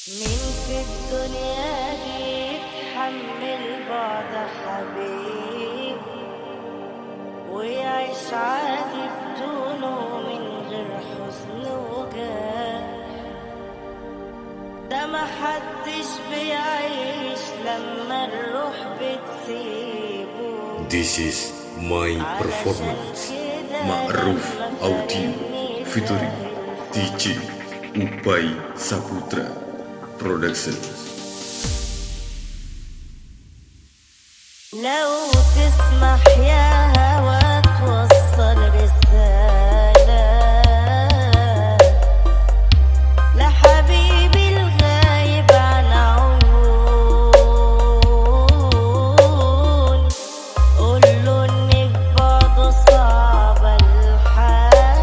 مين في الدنيا دي يتحمل بعد حبيب ويعيش عادي بدونه من غير حزن وجاه؟ ده محدش بيعيش لما الروح بتسيبه. This is my performance Ma'ruf Audio featuring DJ Upay Saputra Productions. لو تسمح يا هوا توصل رسالة لحبيبي الغايب عن عيون، قوله إن بعده صعبة الحالة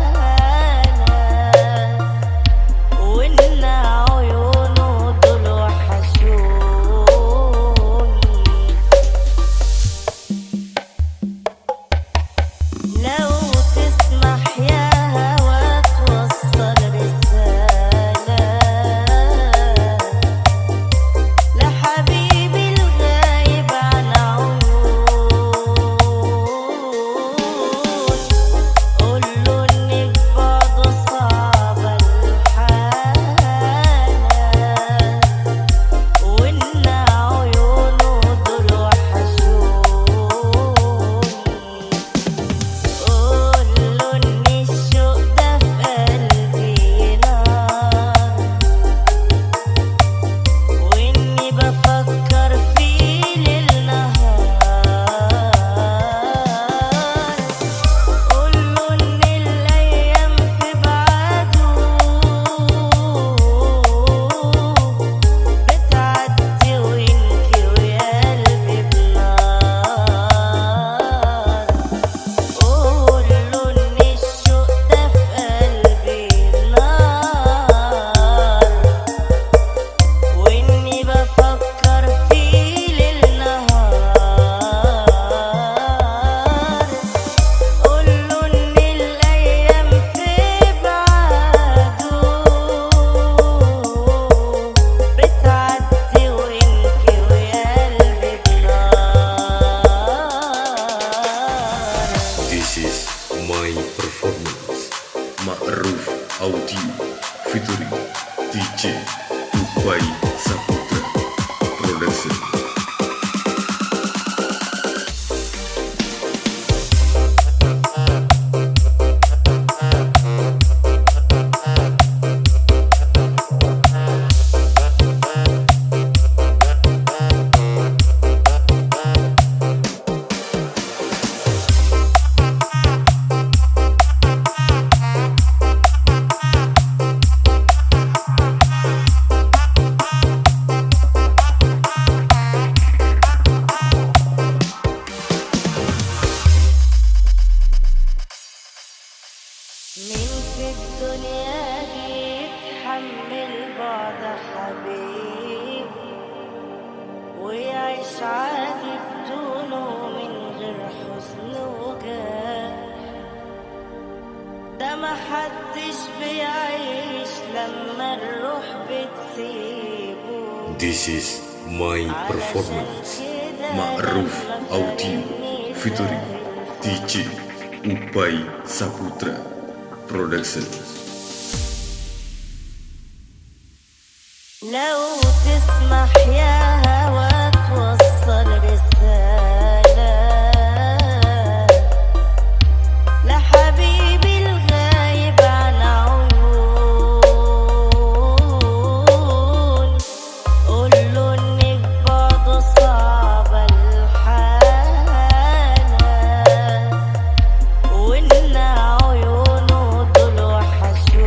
وإن عيونه دول وحشوني. لو تسمح يا هوا توصل رسالة لحبيبي الغايب عن عيون، قوله إن بعده صعبة الحالة وإن عيونه دول وحشوني. قوله إن الشوق ده في قلبي نار وإني بفكر فيه ليل نهار. قوله إن الأيام في بعده بتعدي وينكوي قلبي بنار. قوله إن الشوق ده في قلبي نار وإني بفكر فيه ليل نهار. قوله إن الأيام في بعده بتعدي وينكوي قلبي بنار. This is my performance Ma'ruf Audio featuring DJ Upay Saputra Productions. مين في الدنيا دي يتحمل بعد حبيب ويعيش عادي بدونه من غير حزن وجاه؟ ده محدش بيعيش لما الروح بتسيبه. This is my performance Ma'ruf Audio featuring DJ Upay Saputra Productions. لو تسمح يا هوا توصل رسالة لحبيبي الغايب عن عيون، قوله إن بعده صعبة الحالة وإن عيونه دول وحشوني.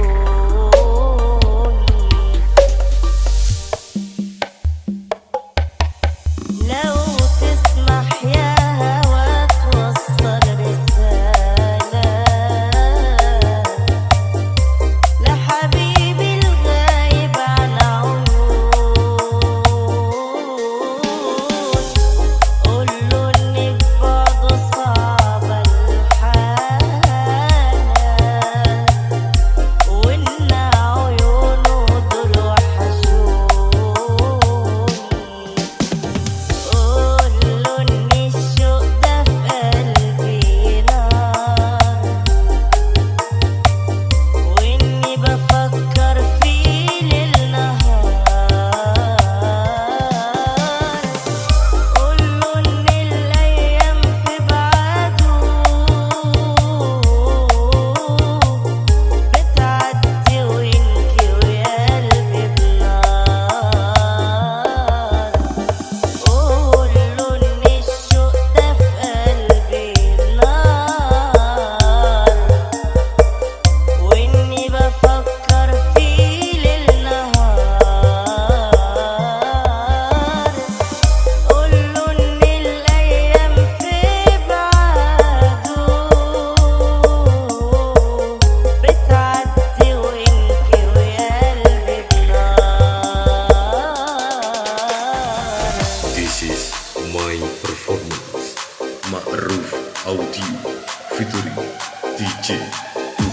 DJ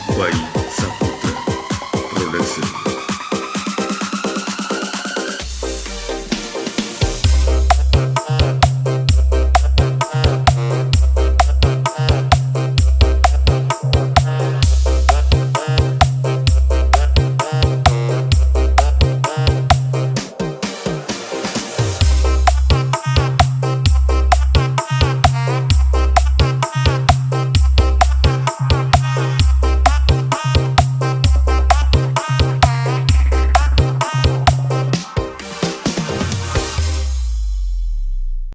Upay Saputra Production.